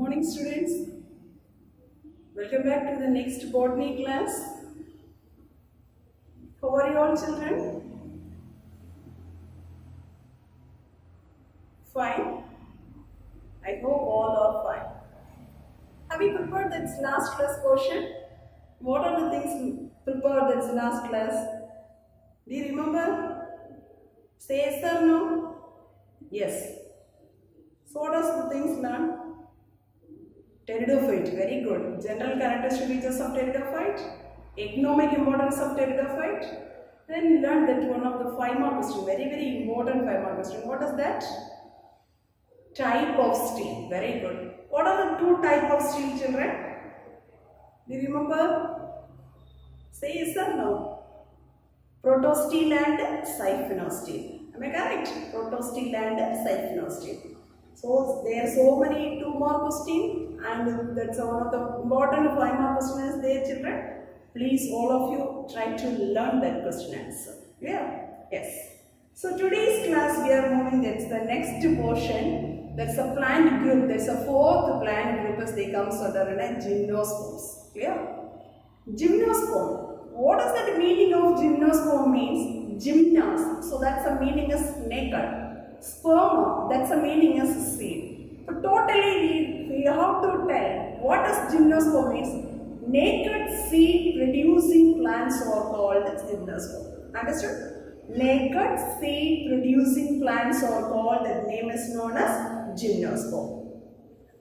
Morning students, welcome back to the next botany class. How are you all children? Fine. I hope all are fine. Have you prepared this last class portion? What are the things prepared this last class? Do you remember? Say yes or no? Yes. So what are the things learned? Pteridophyte, very good. General characteristic features of pteridophyte, economic importance of pteridophyte. Then learn that one of the 5-mark question, very important 5-mark question. What is that? Type of steel, very good. What are the two type of steel, children? Do you remember? Say yes or no? Protosteel and siphonosteel. Am I correct? Protosteel and siphonosteel. So there are so many 2-mark questions, and that's one of the important 5-mark questions there, children. Please all of you try to learn that question answer. Yeah? Yes. So today's class we are moving, that's the next portion. That's a plant group. That's a 4th plant group as they comes under Gymnosperms. Clear? Gymnosperm. What is that meaning of gymnosperm means? Gymnas. So that's the meaning is naked. Sperma, that's the meaning is seed. But totally we have to tell what is gymnosperm means. Naked seed producing plants are called gymnosperm. Understood? Naked seed producing plants are called, the name is known as gymnosperm.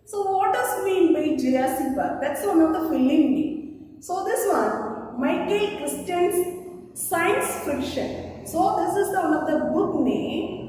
So what does mean by Jurassic Park? That's one of the filling name. So this one, Michael Christian's science fiction. So this is the one of the book name.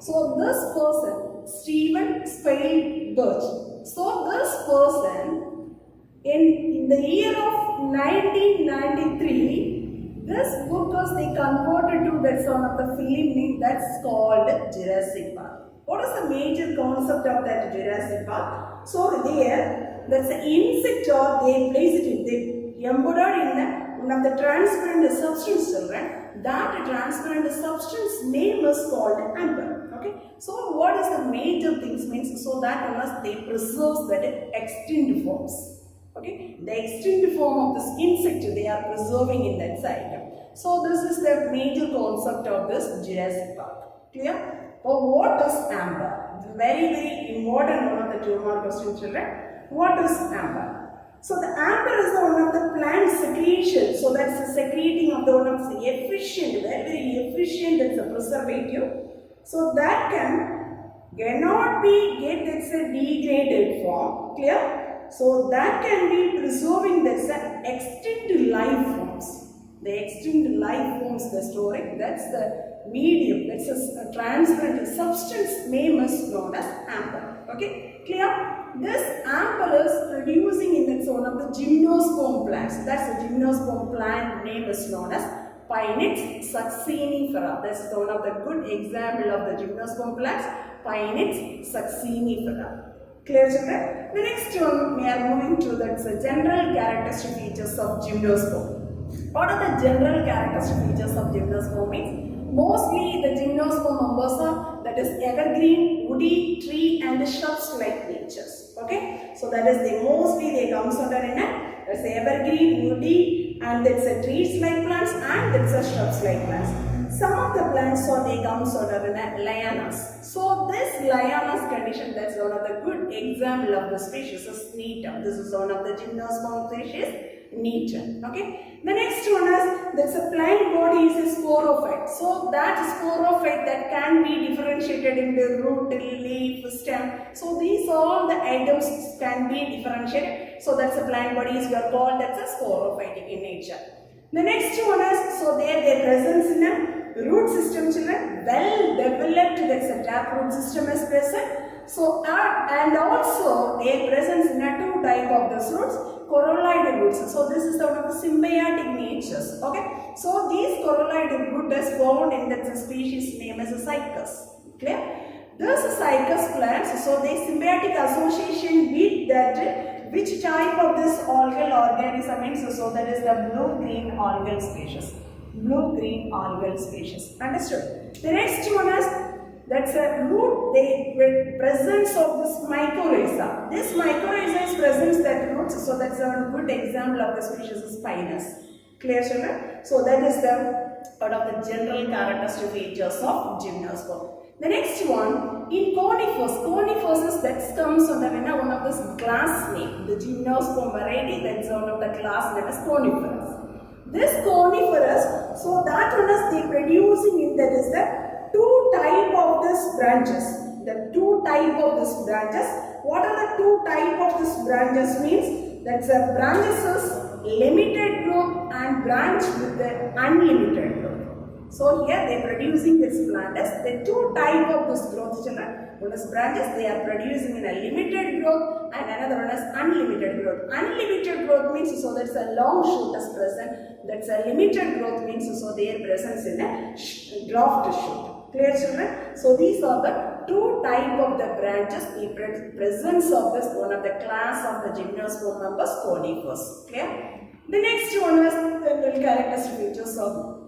So this person, Steven Spielberg. So this person, in the year of 1993, this book was they converted to that's one of the film name that's called Jurassic Park. What is the major concept of that Jurassic Park? So there, that's the insect or they place it in, they embodied in one of the transparent substance, children. That transparent substance name is called amber. Okay, so what is the major things means? So that unless they preserve that extinct forms. Okay, the extinct form of this insect they are preserving in that side. So this is the major concept of this Jurassic Park. Clear? So what is amber? Very important one of the 2-mark question, children. What is amber? So the amber is one of the plant secretion. So that's the secreting of the one of the efficient, very efficient. That's a preservative. So that cannot be that's a degraded form. Clear? So that can be preserving that's an extinct life forms. The extinct life forms the storing. That's the medium. That's a transparent substance name is known as amber. Okay? Clear? This amber is producing in its one of the gymnosperm plants. That's the gymnosperm plant name is known as Pinax succinifera. That's one of the good example of the gymnosperm plants. Pinax succinifera. Clear, children? The next one we are moving to that's the general characteristic features of gymnosperm. What are the general characteristic features of gymnosperm means? Mostly the gymnosperm members are that is evergreen, woody, tree and shrubs like natures. Okay, so that is the mostly they comes under in a that's evergreen, woody and that's a trees like plants and that's a shrubs like plants. Some of the plants so they comes under in a lianas. So this lianas condition that's one of the good example of the species is Netum. This is one of the gymnosperm species. Netum. Okay. The next one is there's a plant body is a sporophyte. So that sporophyte that can be differentiated into root, leaf, stem. So these all the items can be differentiated. So that's a plant body is called that's a sporophytic in nature. The next one is so their presence in a root system, children, well developed. That's a taproot system is present. So and also their presence in a 2 type of these roots, corolloid roots. So this is one of the symbiotic natures. Okay. So these corolloid root is found in that species name as a cycas. Clear? This cycas plants. So they symbiotic association with that. Which type of this algal organism means? So that is the blue-green algal species. Blue-green algal species. Understood? The next one is That's a root, the presence of this mycorrhiza. This mycorrhiza is present that roots, so that's a good example of the species is Pinus. Clear, children? So that is the one of the general characteristic features of Gymnosperm. The next one, in conifers. Conifers that comes under one of this class name. The Gymnosperm variety, that's one of the class name is coniferous. This coniferous, so that one is the producing in that is the two type of this branches. The two type of this branches. What are the two type of this branches means? That's a branches is limited growth and branch with the unlimited growth. So here they are producing this plant as the two type of this growth, children. One is branches, they are producing in a limited growth, and another one is unlimited growth. Unlimited growth means so that's a long shoot is present. That's a limited growth means so their presence in a graft shoot. Clear, children? So these are the two type of the branches, the presence of this one of the class of the Gymnosperm members, conifers. Clear? The next one is the characteristic features of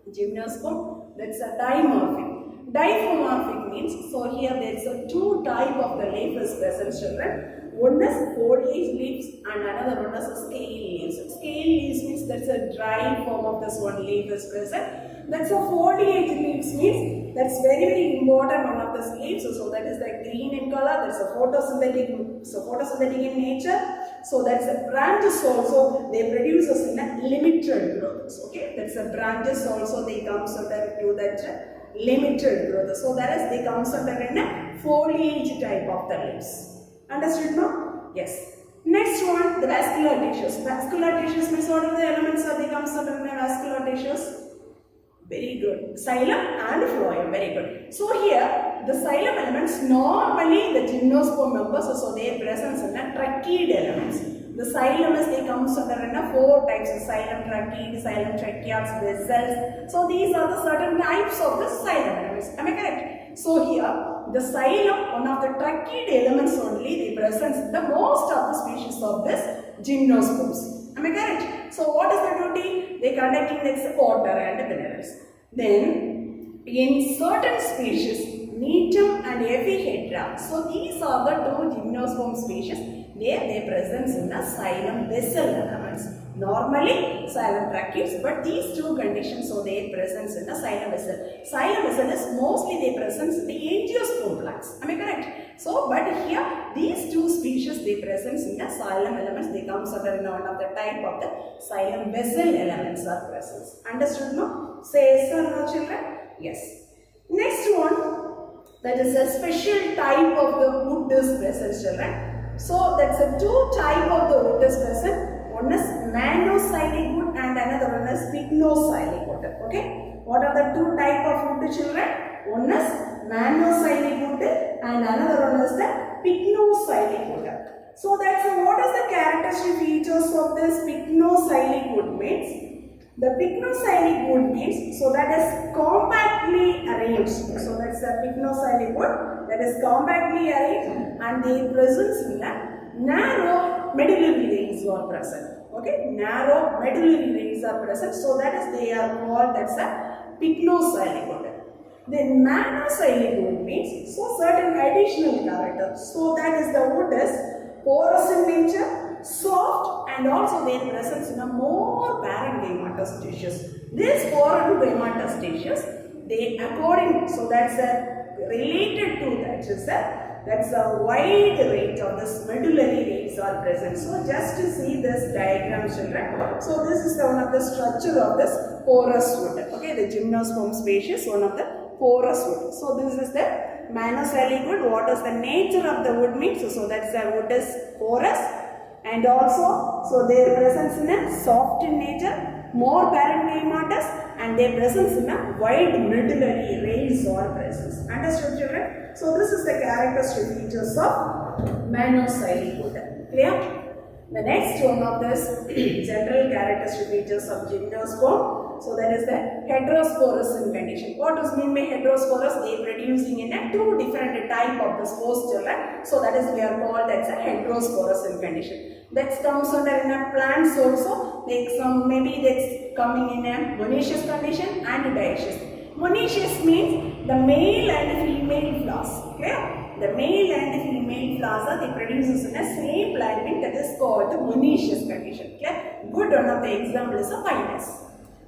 Gymnosperm. That's a dimorphic. Dimorphic means, so here there is a two type of the leaf is present, children. One is foliage leaves and another one is scale leaves. Scale leaves means that's a dry form of this one leaf is present. That's a foliage leaves means that's very important one of the leaves. So that is like green in color. That's a photosynthetic. So photosynthetic in nature. So that's a branches also they produce in a limited growth. Okay, that's a branches also they comes under to that limited growth. So that is they comes under in a foliage type of the leaves. Understood now? Yes. Next one, the vascular tissues. Vascular tissues means what are the elements are they comes under in a vascular tissues? Very good. Xylem and phloem. Very good. So here the xylem elements normally the Gymnosperm members, so their presence in the tracheid elements. The xylem is they comes under in a four types of xylem tracheid, xylem tracheates, vessels. So these are the certain types of the xylem elements. Am I correct? So here the xylem, one of the tracheid elements only, they present the most of the species of this Gymnosperms. Am I correct? So what is the duty? They conducting the water and minerals. Then in certain species, Netum and Epihedra. So these are the two Gymnosperm species. They present in the xylem vessel elements. Normally xylem tracheates, but these two conditions, so they present in the xylem vessel. Xylem vessel is mostly they present in the Angiosperm plants. Am I correct? So, but here these two species they present in the xylem elements. They comes under one of the type of the xylem vessel elements are present. Understood no? Say yes or no, children? Yes. Next one, that is a special type of the wood is present, children. So that's a two type of the wood is present. One is manoxylic wood and another one is pycnoxylic wood. Okay. What are the two type of wood, children? One is manoxylic wood and another one is the pycnoxylic wood. So that's what is the characteristic features of this pycnoxylic wood means? The pycnoxylic wood means, so that is compactly arranged. So that's the pycnoxylic wood that is compactly arranged and the presence in a narrow medullary veins are present. Okay, narrow medullary veins are present. So that is they are called that's a pycnoxylic wood. Then manoxylic wood means so certain additional characters. So that is the wood is porous in nature, soft, and also their presence in a more barren gametous tissues. These foreign gametous tissues, they according, so that's related to that is that's a wide range of this medullary veins are present. So just to see this diagram, children. So this is one of the structure of this porous wood. Okay, the Gymnosperm species, one of the porous wood. So this is the manoxylic wood. What is the nature of the wood means? So that's the wood is porous. And also, so their presence in a soft in nature, more parenchymatous, and their presence in a wide medullary rays or presence. Understood, children? So this is the characteristic features of manoxylic wood. Clear? The next one of this general characteristic features of Gymnosperm. So that is the heterosporous in condition. What does mean by heterosporous? They producing in a two different type of the spores, children. So that is we are called as a heterosporous in condition. That comes under in a plants also. Like some maybe that's coming in a monoecious condition and dioecious. Monoecious means the male and female flowers. Clear? The male and female flowers they produce in a same plant, that is called the monoecious condition. Clear? Good one of the example is a pinus.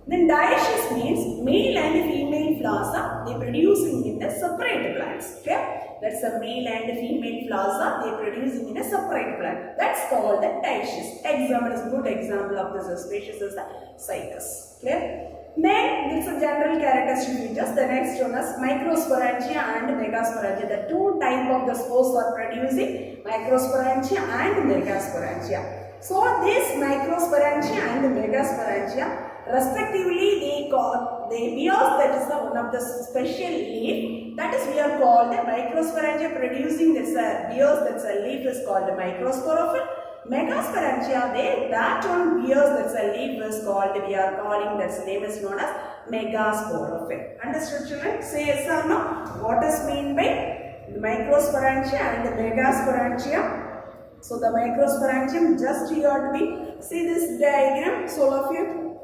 Then dioecious means male and female flowers they producing in the separate plants. Clear? That's a male and female flowers they producing in a separate plant. That's called the dioecious. Example is good example of this species is the cycas. Clear? Then this is general characteristic features. The next one is microsporangia and megasporangia. The two type of the spores are producing microsporangia and megasporangia. So this microsporangia and megasporangia respectively they call the bears, that is the one of the special leaf, that is we are called microsporangia producing that's a bears, that's a leaf is called microsporophyll. Megasporangia that one bears that's a leaf is called, we are calling that's name is known as megasporophyll. Understood children? Say yes or no? What is mean by microsporangia and the megasporangia? So the microsporangium, just you have to be, see this diagram, so all of you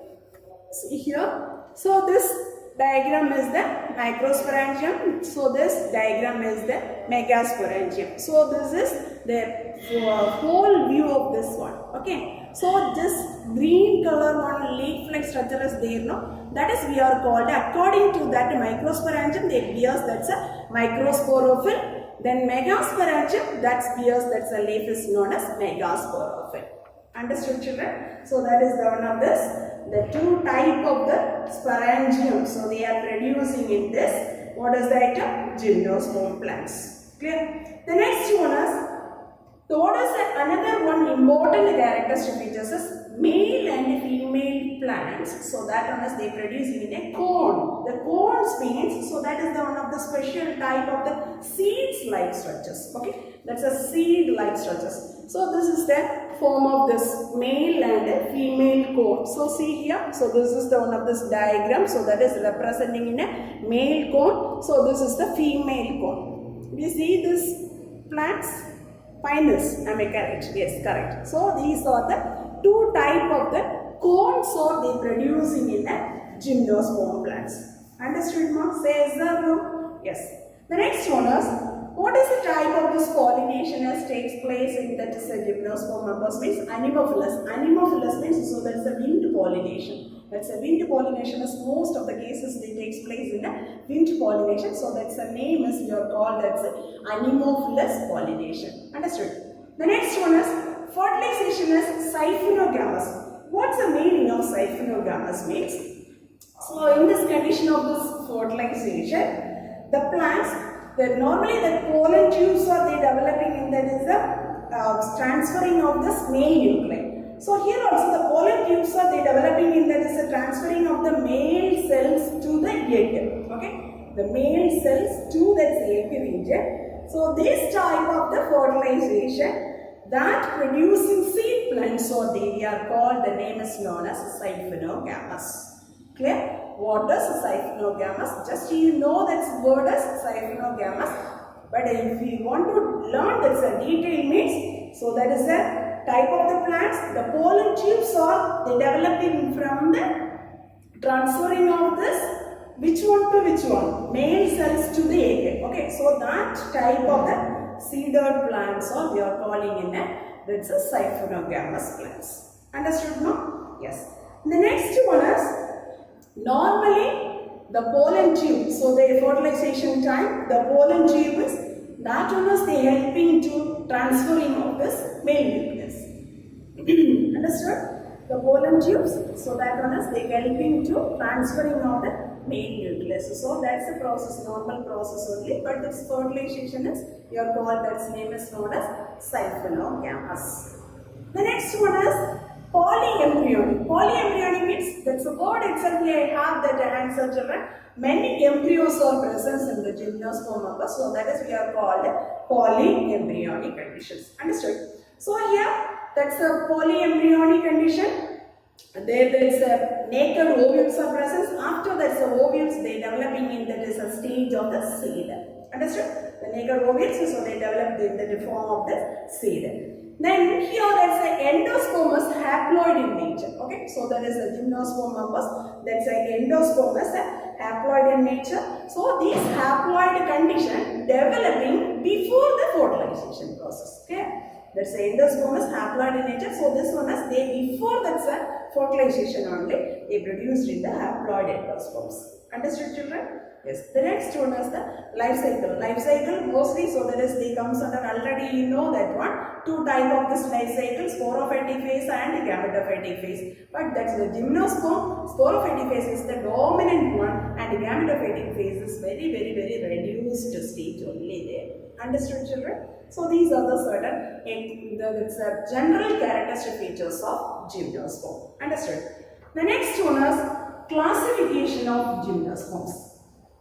see here. So this diagram is the microsporangium. So this diagram is the megasporangium. So this is the whole view of this one. Okay. So this green color one leaf-like structure is there, no? That is we are called, according to that microsporangium, they bears that's a microsporophyll. Then megasporangium, that's bears that's a leaf is known as megasporophyll. Understood children? So that is the one of this. The two type of the sporangium. So they are producing in this. What is that? Gymnosperm plants. Clear? The next one is, so what is another one important characteristic features is male and female plants. So that one is they produce in a cone. The cones means, so that is the one of the special type of the seeds like structures. Okay, that's a seed like structures. So this is the form of this male and female cone. So see here, so this is the one of this diagram. So that is representing in a male cone. So this is the female cone. We see this plants. Pinus, am I correct? Yes, correct. So these are the two type of the cones or they producing in the gymnosperm plants. Understood, ma'am? Say yes or no? Yes. The next one is, what is the type of this pollination as takes place in that is a gymnosperm members means anemophilous. Anemophilous means so that's a wind pollination. That's a wind pollination is most of the cases they takes place in a wind pollination. So that's the name is we are called that's anemophilous pollination. Understood? The next one is fertilization is siphonogamous. What's the meaning of siphonogamous means? So in this condition of this fertilization, the plants, normally the pollen tubes are they developing in that is the transferring of this male nuclei. So here also the pollen tubes are they developing in that is a transferring of the male cells to the egg. Okay, the male cells to that egg region. So this type of the fertilization that producing seed plants or they are called, the name is known as siphonogamous. Clear? What is siphonogamous? Just you know that word is siphonogamous. But if we want to learn that's a detail means, so that is a type of the plants, the pollen tubes are they developing from the transferring of this which one to which one? Male cells to the egg. Okay, so that type of the seeded plants or they are calling in that's a siphonogamous plants. Understood now? Yes. The next one is normally the pollen tube. So the fertilization time, the pollen tube is that one is they helping to transferring of this male nucleus. Understood? The pollen tubes, so that one is they helping to transferring of the male nucleus. So that's the process, normal process only. But this fertilization is your called that's name is known as siphonogamous. The next one is polyembryonic. Polyembryonic means that's a word itself. I have that answer, children. Many embryos are present in the gymnosperm members. So that is we are called polyembryonic conditions. Understood? So here that's a polyembryonic condition. There is a naked ovules are present. After that, the ovules they developing in that is a stage of the seed. Understood? the naked ovaries, so they develop in the form of the seed. Then here there is an endosperm haploid in nature. Okay, so there is a gymnosperm members. That's an endosperm haploid in nature. So these haploid condition developing before the fertilization process. Okay, that's the endosperm haploid in nature. So this one is they before that's a fertilization only they produced in the haploid endosperms. Understood, children? Yes. The next one is the life cycle. Life cycle mostly, so there is they comes under already you know that one. Two type of this life cycle, sporophytic phase and gametophytic phase. But that's the gymnosperm. Sporophytic phase is the dominant one, and gametophytic phase is very reduced stage only there. Understood, children? So these are the certain general characteristic features of gymnosperm. Understood? The next one is classification of gymnosperms.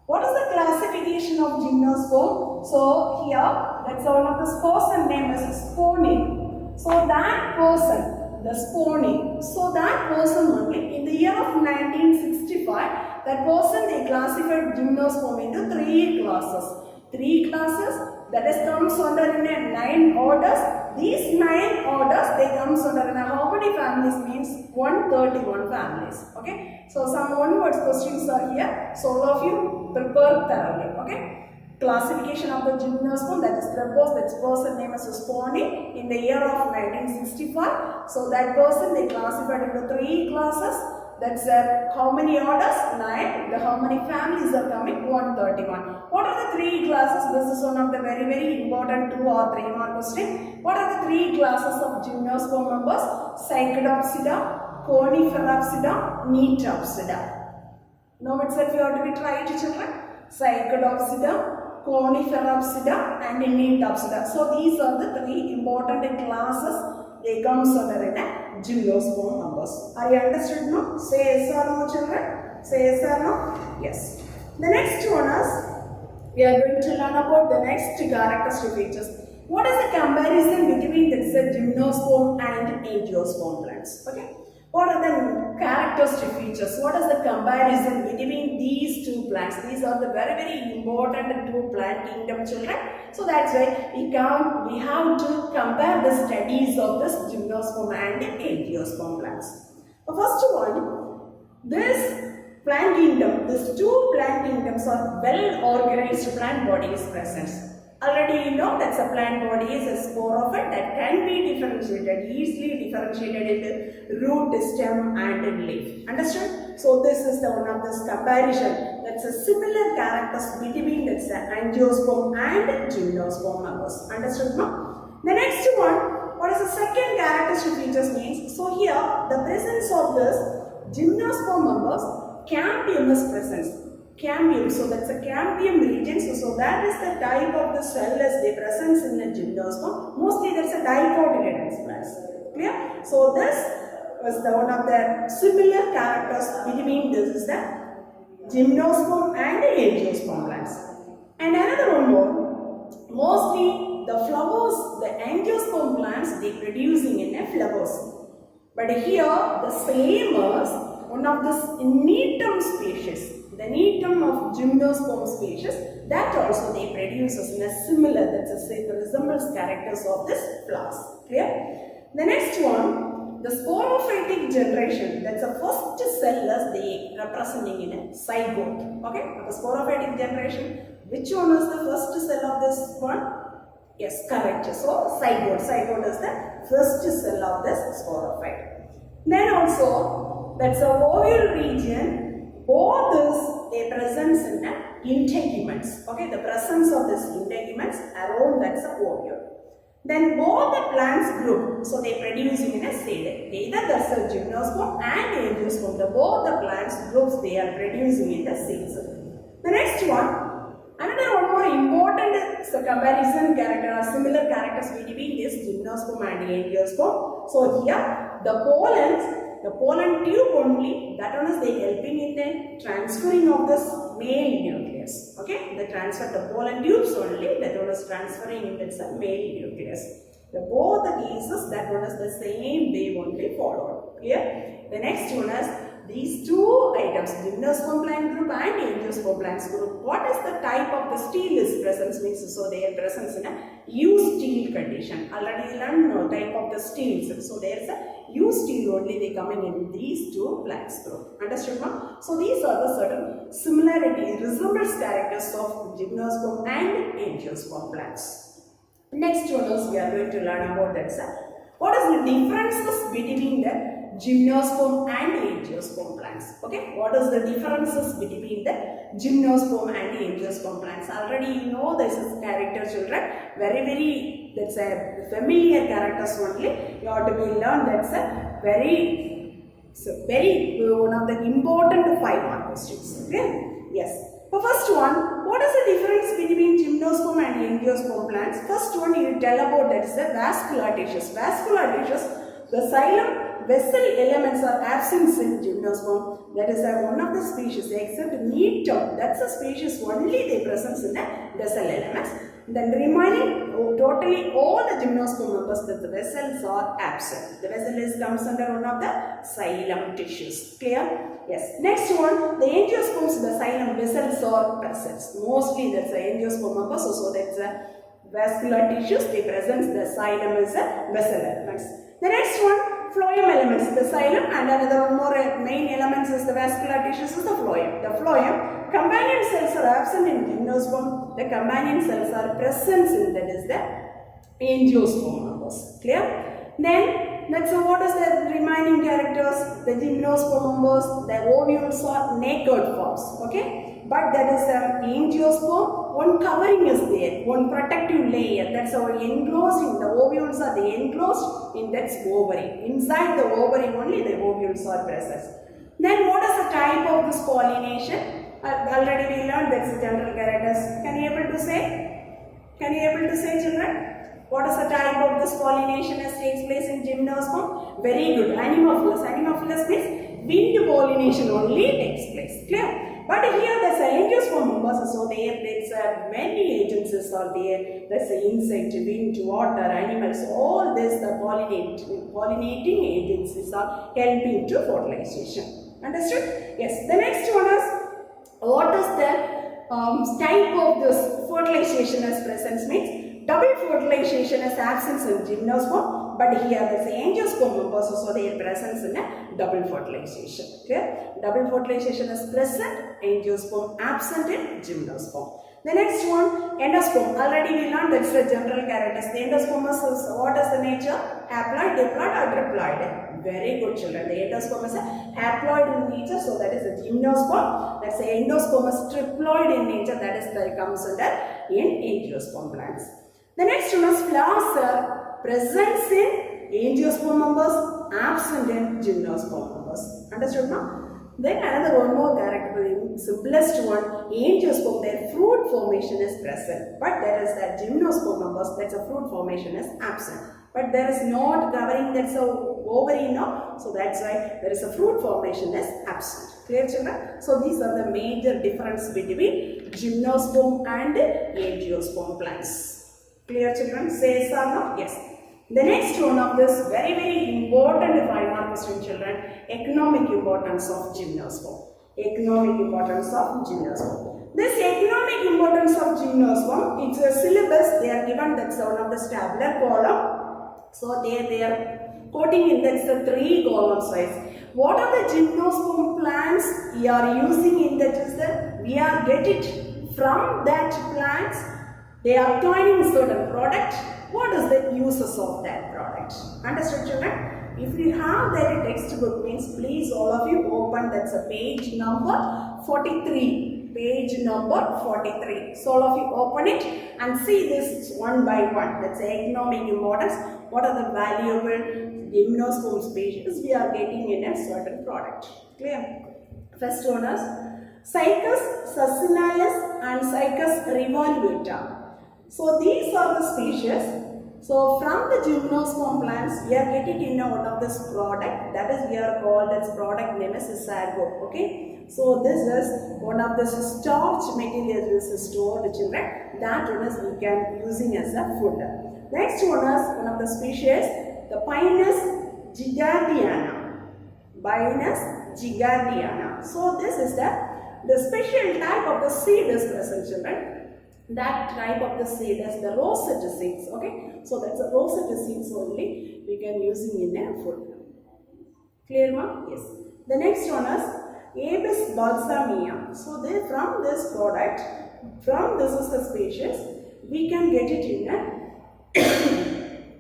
What is the classification of gymnosperm? So here, that's one of the person name is spawning. So that person, the spawning. So that person only in the year of 1965, that person they classified gymnosperm into three classes. Three classes that is comes under in a 9 orders. These 9 orders they comes under in a how many families means 131 families. Okay. So some onwards questions are here. So all of you prepare thoroughly. Okay. Classification of the gymnosperm, that is proposed, that person name is spawning in the year of 1965. So that person they classified into 3 classes. That's how many orders? 9. How many families are coming? 131. What are the 3 classes? This is one of the very important 2 or 3 more question. What are the 3 classes of gymnosperm members? Cycadopsida, Coniferopsida, Neotopsida. Now itself you have to be tried, children. Cycadopsida, Coniferopsida and Neotopsida. So these are the 3 important classes. They comes under in a gymnosperm members. Are you understood now? Say yes or no, children? Say yes or no? Yes. The next one is, we are going to learn about the next characteristic features. What is the comparison between the gymnosperm and angiosperm plants? Okay. What are the characteristic features? What is the comparison between these 2 plants? These are the very important 2 plant kingdom, children. So that's why we have to compare the studies of this gymnosperm and angiosperm plants. The first one, this plant kingdom, these 2 plant kingdoms are well organized plant bodies present. Already you know that's a plant body is a sporophyte that can be differentiated, easily differentiated into root, stem and leaf. Understood? So this is the one of this comparison. That's a similar characters between that's angiosperm and gymnosperm members. Understood now? The next one, what is the second characteristic features means? So here the presence of this gymnosperm members, cambium is present. Cambium, so that's a cambium region, so that is the type of the cell as they presence in the gymnosperm. Mostly that's a dicotyledonous plants. Clear? So this was the one of the similar characters between this is the gymnosperm and the angiosperm plants. And another one more, mostly the flowers, the angiosperm plants they producing in a flowers. But here the same as one of this netum species. The netum of gymnosperm species, that also they produce in a similar, that's a say the resemblance characters of this flowers. Clear? The next one, the sporophytic generation, that's the first cell as they representing in a zygote. Okay? The sporophytic generation, which one is the first cell of this one? Yes, correct. So zygote. Zygote is the first cell of this sporophyte. Then also, that's a ovule region. Both this they presence in the integuments. Okay, the presence of this integuments around that's a ovule. Then both the plants group, so they producing in a seed. Either that's a gymnosperm and angiosperm. Both the plants groups they are producing in the seeds. The next one, another one more important comparison character, similar characters between this gymnosperm and angiosperm. So here the pollen tube only, that one is they helping in the transferring of this male nucleus. Okay, the transfer the pollen tubes only, that one is transferring in its male nucleus. Both the cases that one is the same way only followed. Clear? The next one is These two items, Gymnosperm plant group and Angiosperm plants group, what is the type of the steel is presence means? So their presence in a U steel condition. Already learned no type of the steels. So there is a U steel only they coming in these two plants group. Understood, ma'am? So these are the certain similarity, resemblance characters of Gymnosperm and Angiosperm plants. Next one is we are going to learn about that, sir. What is the differences between the Gymnosperm and Angiosperm plants? Okay, what is the differences between the Gymnosperm and Angiosperm plants? Already you know this is character, children. Very that's a familiar characters only. You have to be learned. That's a very one of the important 5-mark questions. Okay, yes. The first one, what is the difference between Gymnosperm and Angiosperm plants? First one you tell about that is the vascular tissues. Vascular tissues, the xylem vessel elements are absent in Gymnosperm. That is one of the species except neat term. That's a species only they present in the vessel elements. Then remaining totally all the Gymnosperm members that the vessels are absent. The vessel comes under one of the xylem tissues. Clear? Yes. Next one, the Angiosperms, the xylem vessels are present. Mostly that's the Angiosperm members. So that's the vascular tissues. They present the xylem as a vessel elements. The next one, phloem elements, the xylem, and another one more main elements is the vascular tissues is the phloem. The phloem, companion cells are absent in Gymnosperm. The companion cells are present in that is the Angiosperm members. Clear? Then let's see what is the remaining characters. The Gymnosperm members, the ovules are naked forms. Okay, but that is Angiosperm. One covering is there, one protective layer. That's our enclosing. The ovules are the enclosed in that ovary. Inside the ovary only the ovules are present. Then what is the type of this pollination? Already we learned that's the general characters. Can you able to say? Can you able to say, children? What is the type of this pollination that takes place in Gymnosperm? Very good. Animophilous. Animophilous means wind pollination only takes place. Clear? But here the Angiosperm members, so there's many agencies are there. That's the insect, wind, water, animals. All this the pollinating agencies are helping to fertilization. Understood? Yes. The next one is what is the type of this fertilization as presence means? Double fertilization is absence in Gymnosperm, but here the Angiosperm members, so their presence in a double fertilization. Okay? Double fertilization is present, Angiosperm absent in Gymnosperm. The next one, endosperm. Already we learned that's the general characters. The endosperm is what is the nature? Haploid, diploid or triploid? Very good, children. The endosperm is a haploid in nature, so that is the Gymnosperm. That's the endosperm is triploid in nature, that is that comes under in Angiosperm plants. The next one is flowers are present in Angiosperm members, absent in Gymnosperm members. Understood now? Then another one more character, the simplest one, Angiosperm, their fruit formation is present. But there is that Gymnosperm members, that's a fruit formation is absent. But there is not covering that's a ovary now. So that's why there is a fruit formation is absent. Clear, children? So these are the major difference between Gymnosperm and Angiosperm plants. Clear, children? Say yes or no? Yes. The next one of this very important 5-mark question, children, economic importance of Gymnosperm. Economic importance of Gymnosperm. This economic importance of Gymnosperm, it's a syllabus. They are given that's one of the tabular column. So they are quoting in that's the 3 columns wise. What are the Gymnosperm plants we are using in that is that we are get it from that plants. They are obtaining certain product. What is the uses of that product? Understood, children? If you have that textbook means please all of you open that's a page number 43. Page number 43. So all of you open it and see this one by one. That's the economic importance. What are the valuable Gymnosperm species we are getting in a certain product? Clear? First one is Cycas succinalis and Cycas revolvita. So these are the species. So from the Gymnosperm plants, we are getting in one of this product. That is we are called as product name is sago. Okay. So this is one of the starch material is stored, children. That one is we can using as a food. Next one is one of the species, the Pinus gigatiana. Pinus giganteana. So this is the special type of the seed is present, children. That type of the seed is the rosette seeds. Okay, so that's the rosette seeds only we can using in a food. Clear, ma? Yes. The next one is Apis balsamea. So from this product, from this is the species, we can get it in a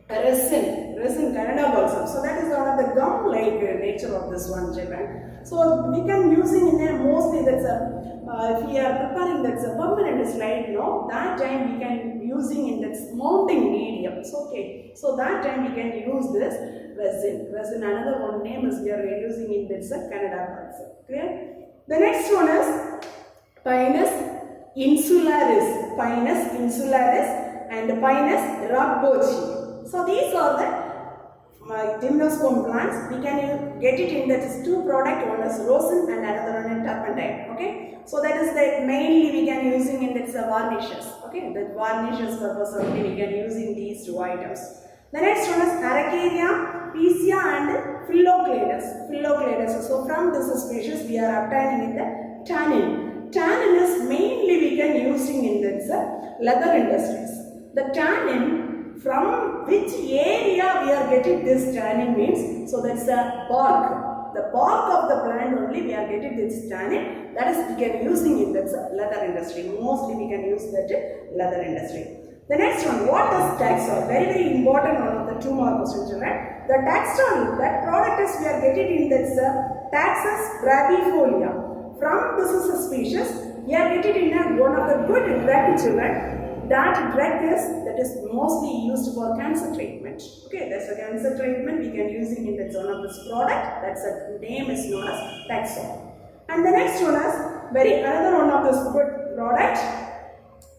resin Canada balsam. So that is one of the gum-like nature of this one, children. So we can using in a mostly that's a if we are preparing that's a permanent slide, that time we can using in that mounting medium. So okay, so that time we can use this resin. Another one name is we are using in this Canada balsam. Clear? The next one is Pinus insularis, and Pinus rugbochi. So these are the gymnosperm plants. We can get it in that is two product, one is rosin and another one is turpentine. Okay, so that is the mainly we can using in its varnishes. Okay, the varnishes purpose only we can using these two items. The next one is Araucaria, Piscia and Phylocladus. So from this species we are obtaining in the tannin. Tannin is mainly we can using in this leather industries. The tannin, from which area we are getting this tannin means, so that's the bark. The bark of the plant only we are getting this tannin. That is we can using in this leather industry. Mostly we can use that leather industry. The next one, what is taxol? Very important one of the 2 mark questions, right? The taxol, that product is we are getting in this Taxus bradyfolia. From this is a species, we are getting in one of the good drug, children. That drug is mostly used for cancer treatment. Okay, that's a cancer treatment we can using in the one of this product. That's a name is known as taxol. And the next one is another one of this good product,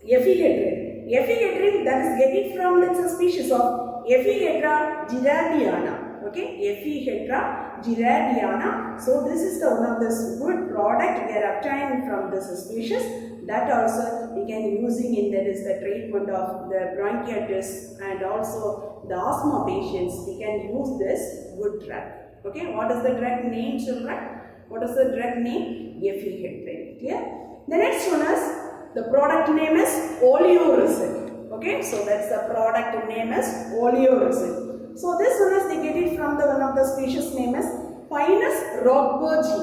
Ephedrine. Ephedrine, that is getting from the species of Ephedra girardiana. Okay, Ephedra girardiana. So this is the one of this good product we are obtaining from this species. That also we can using in that is the treatment of the bronchitis and also the asthma patients. We can use this good drug. Okay, what is the drug name, children? What is the drug name? Ephedrine. Clear? The next one is the product name is oleoresin. Okay, so that's the product name is oleoresin. So this one is they get it from the one of the species name is Pinus rugbochi.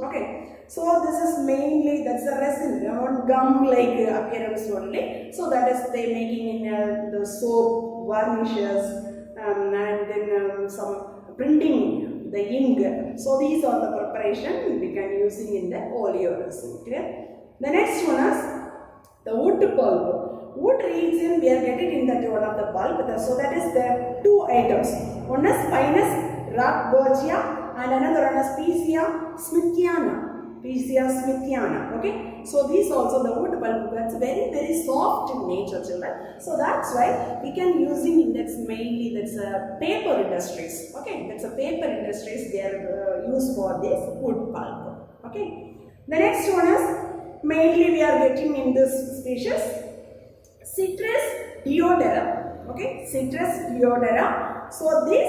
Okay. So this is mainly that's a resin, gum-like appearance only. So that is they making in the soap, varnishes, and then some printing, the ink. So these are the preparation we can using in the oleoresin. Clear? The next one is the wood pulp. Wood resin we are getting in that one of the pulp. So that is the 2 items. One is Pinus rugbochia and another one is Piscia smithiana. Okay, so these also the wood pulp, that's very soft in nature, children. So that's why we can using in that's mainly that's paper industries. Okay, that's a paper industries they are used for this wood pulp. Okay, the next one is mainly we are getting in this species Citrus deodara. Okay, Citrus deodara. So this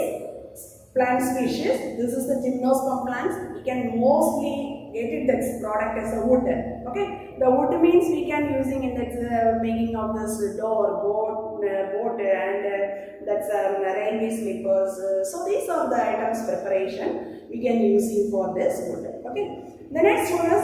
plant species, this is the gymnosperm plants. We can mostly get it that product as a wood. Okay, the wood means we can using in that making of this door, boat and that's railway slippers. So these are the items preparation we can using for this wood. Okay, the next one is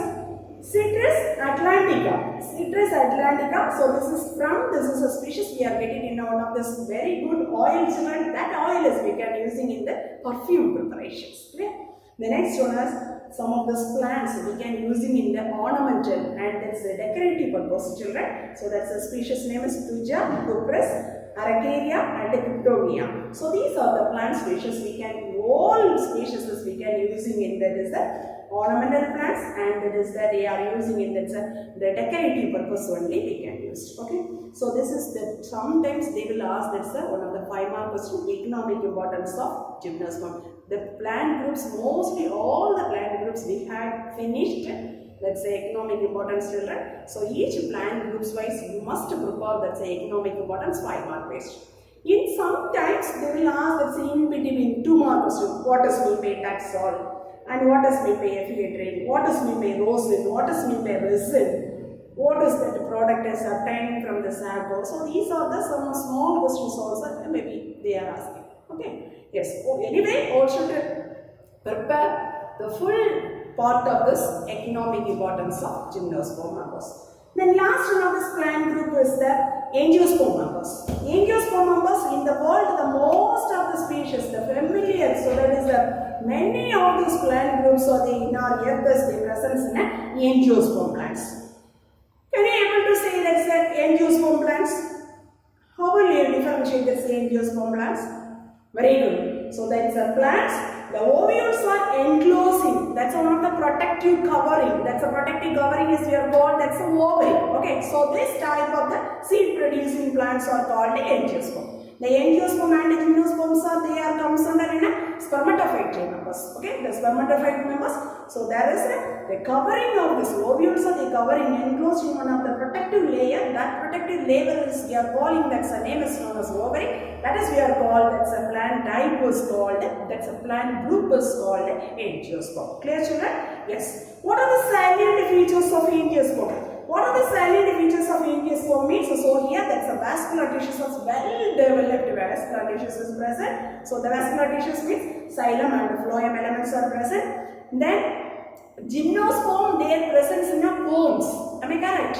Citrus atlantica. So this is a species we are getting in one of this very good oil, children. That oil is we can using in the perfume preparations. Okay? The next one is some of these plants we can using in the ornamental and that's the decorative purpose, children. So that's the species name is Tuja, Cupress, Araucaria and Cryptonia. So these are the plant species we can, all species we can using in that is the ornamental plants and that is that they are using in that the decorative purpose only we can use. Okay, so this is the sometimes they will ask that's one of the 5 mark question, economic importance of gymnosperm. The plant groups, mostly all the plant groups we had finished, let's say economic importance, children. So each plant groups wise you must prepare that's economic importance 5 mark based. In sometimes they will ask that in between 2 more questions. What does mean by tax salt? And what does mean by affiliate trade? What does mean by rosin? What does mean by resin? What is that product is obtained from the sample? So these are the some small questions also maybe they are asking. Okay. Yes. Anyway, all should prepare the full part of this economic importance of gymnosperm members. Then last one of this plant group is the Angiosperm members. Angiosperm members in the world, the most of the species, the familiar, so that is the many of these plant groups are the in our earth they present in Angiosperm plants. Can you able to say that's the Angiosperm plants? How will you differentiate the Angiosperm plants? Very good. So that's the plants. The ovules are enclosing. That's one of the protective covering. That's a protective covering is we are called. That's a ovary. Okay. So this type of the seed producing plants are called the angiosperm. The angiosperm and the gymnosperms are they are comes under in a spermatophyte members. Okay. The spermatophyte members. So there is the covering of this ovules are the covering enclosed in one of the protective layer. That protective layer is we are calling that's a name is known as ovary. That is we are called that's a plant type is called that's a plant group is called angiosperm. Clear children? Yes. What are the salient features of angiosperm? What are the salient features of angiosperm means? So here that's a vascular tissues is well developed vascular tissues is present. So the vascular tissues means xylem and phloem elements are present. Then gymnosperm their presence in a cones. Am I correct?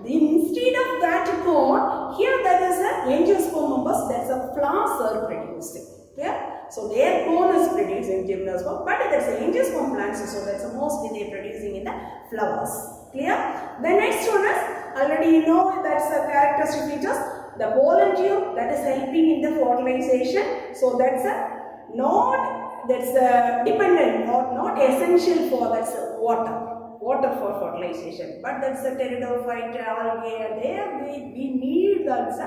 Instead of that cone, here there is a angiosperm members that's a flowers are produced. Clear? So their cone is produced in gymnosperm, but there's an angiosperm plants, so that's mostly they are producing in the flowers. Clear? The next one is already you know that's the characteristic features. The pollen tube that is helping in the fertilization. So that's a not dependent or not essential for that's water for fertilization, but that's the pteridophyte algae. There we need that's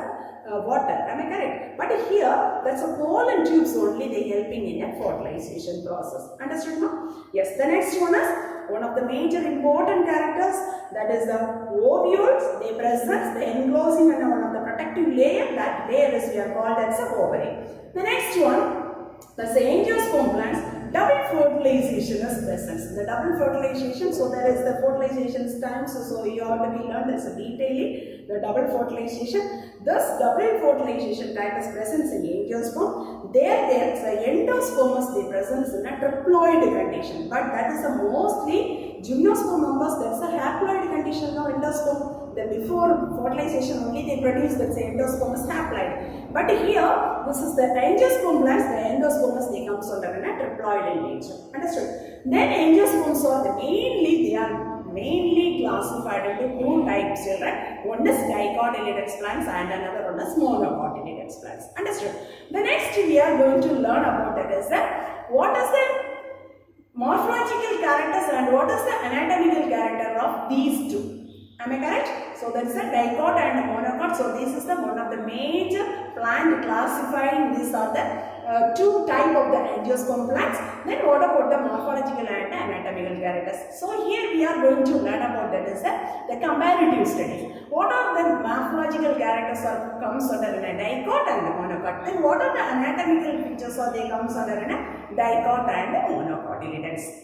water. Am I correct? But here that's a pollen tubes only they helping in a fertilization process. Understood now? Yes. The next one is one of the major important characters, that is the ovules. They present the enclosing and one of the protective layer. That layer is we are called as a ovary. The next one, that's the angiosperm plants. Double fertilization is present. The double fertilization, so there is the fertilization times, so you have to be learned as a detailing the double fertilization. Thus double fertilization type is present in angiosperm. There is the endosperms they present in a triploid condition, but that is a mostly gymnosperm members that's a haploid condition of endosperm. The before fertilization only they produce that endosperm is haploid. But here this is the angiosperm plants, the endosperms they comes under a triploid in nature. Understood? Then angiosperms are they are mainly classified into two types, children. One is dicotyledons plants and another one is monocotyledons plants. Understood? The next we are going to learn about that is what is the morphological characters and what is the anatomical character of these two. Am I correct? So that's a dicot and monocot. So this is the one of the major plant classifying. These are the two type of the angiosperm plants. Then what about the morphological and anatomical characters? So here we are going to learn about that is the comparative study. What are the morphological characters are comes under a dicot and monocot? Then what are the anatomical features are they comes under a dicot and monocotyledons?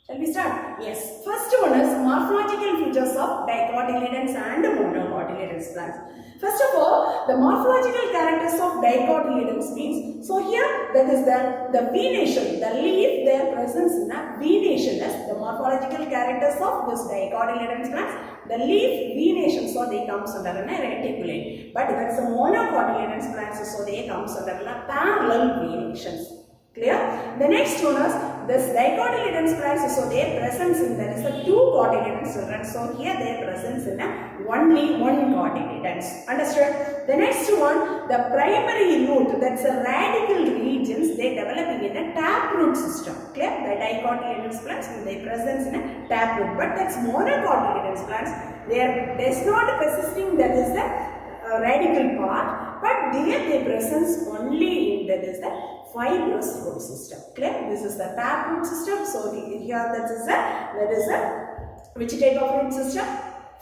Shall we start? Yes. First one is morphological features of dicotyledons and monocotyledons plants. First of all, the morphological characters of dicotyledons means, so here that is the venation, the leaf, their presence in a venation is the morphological characters of this dicotyledons plants. The leaf venation, so they comes under a reticulate. But that's the monocotyledons plants, so they comes under a parallel venations. Clear? The next one is this dicotyledons plants, so their presence in there is a two cotyledons children. So here their presence in a only one cotyledons. Understood? The next one, the primary root, that's the radical regions they developing in a taproot system. Clear? The dicotyledons plants, they presence in a taproot. But that's monocotyledons plants, they are does not persisting that is the radical part, but there they presence only in that is the fibrous root system. Clear? This is the taproot system. So here that is which type of root system?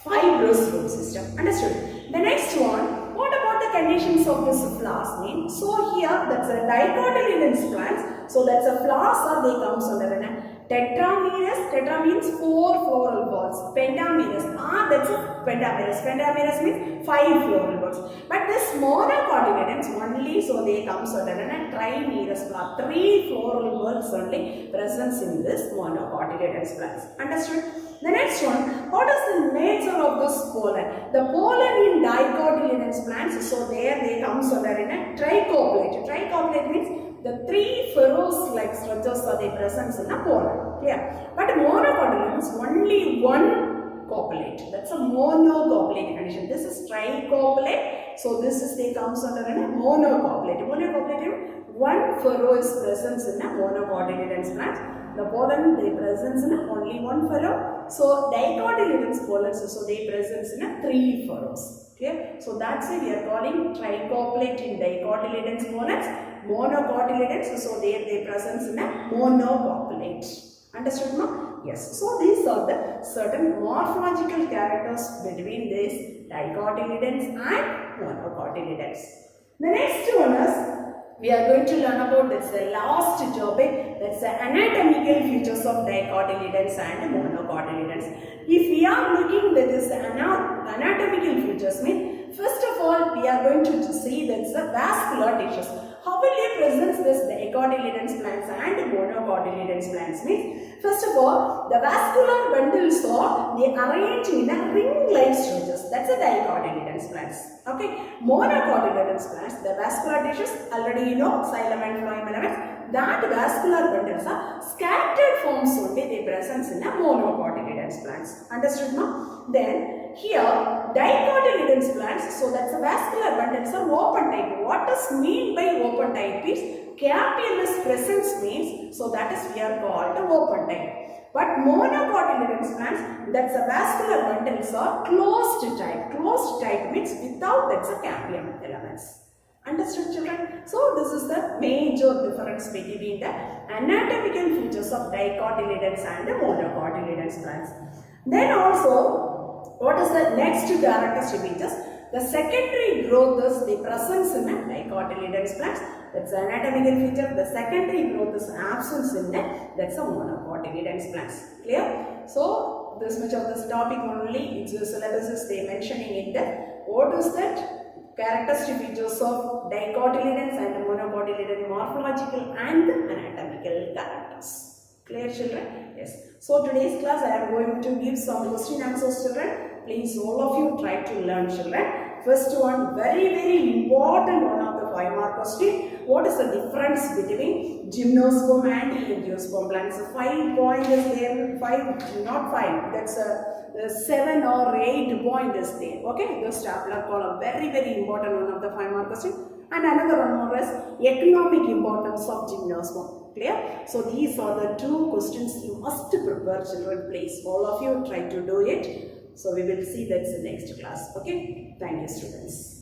Fibrous root system. Understood? The next one, what about the conditions of this flowers mean? So here that's a dicotyledons plants. So that's a flowers or they comes under an tetramerous. Tetra means 4 floral buds. Pentamerous. That's a pentamerous. Pentamerous means 5 floral buds. But this monocotyledons only, so they comes under a trimerous plant. 3 floral buds only presence in this monocotyledons plants. Understood? The next one, what is the nature of this pollen? The pollen in dicotyledons plants, so there they comes under in a tricoplate. Tricoplate means the 3 furrows-like structures are they present in a pollen. Clear? But monocotyledons only 1 copulate. That's a monocopulate condition. This is tricopulate. So this is they comes under in a monocopulate. Monocopulate means 1 furrow is present in a monocotyledons plant. The pollen they presence in only 1 furrow. So dicotyledons pollens, so they presence in a 3 furrows. Okay, so that's why we are calling tricopulate in dicotyledons pollens, monocotyledons, so they presence in a monocopulate. Understood, no? Yes. So these are the certain morphological characters between these dicotyledons and monocotyledons. The next one is we are going to learn about that's the last topic, that's the anatomical features of dicotyledons and monocotyledons. If we are looking at this anatomical features means, first of all we are going to see that's the vascular tissues. How will you present this dicotyledons plants and monocotyledons plants means, first of all the vascular bundles are they arranged in a ring-like structures. That's a dicotyledons plants. Okay, monocotyledons plants, the vascular tissues already you know xylem and phloem elements. That vascular bundles are scattered forms only they present in a monocotyledons plants. Understood now? Then here dicotyledons plants, so that's a vascular bundles are open type. What does mean by open type is capillus presence means, so that is we are called open type. But monocotyledons plants, that's a vascular bundles are closed type. Closed type means without that's a capillum elements. Understood, children? So this is the major difference between the anatomical features of dicotyledons and the monocotyledons plants. Then also, what is the next characteristic features? The secondary growth is the presence in the dicotyledons plants. That's the anatomical feature. The secondary growth is absence in the that's a monocotyledons plants. Clear? So this much of this topic only. It's the syllabus is they mentioning in the what is that? Characteristic features of dicotyledons and monocotyledon morphological and anatomical characters. Clear, children? Yes. So today's class I am going to give some question answers, children. Please all of you try to learn, children. First one, very important one of the 5-mark question. What is the difference between gymnosperm and angiosperm plants? 5 point is there. 5, not 5. That's a 7 or 8 point is there. Okay, this tabular column, very important one of the 5-mark question. And another one more is economic importance of gymnosperm. Clear? So these are the 2 questions you must prepare, children. Please, all of you try to do it. So we will see that's the next class. Okay, thank you, students.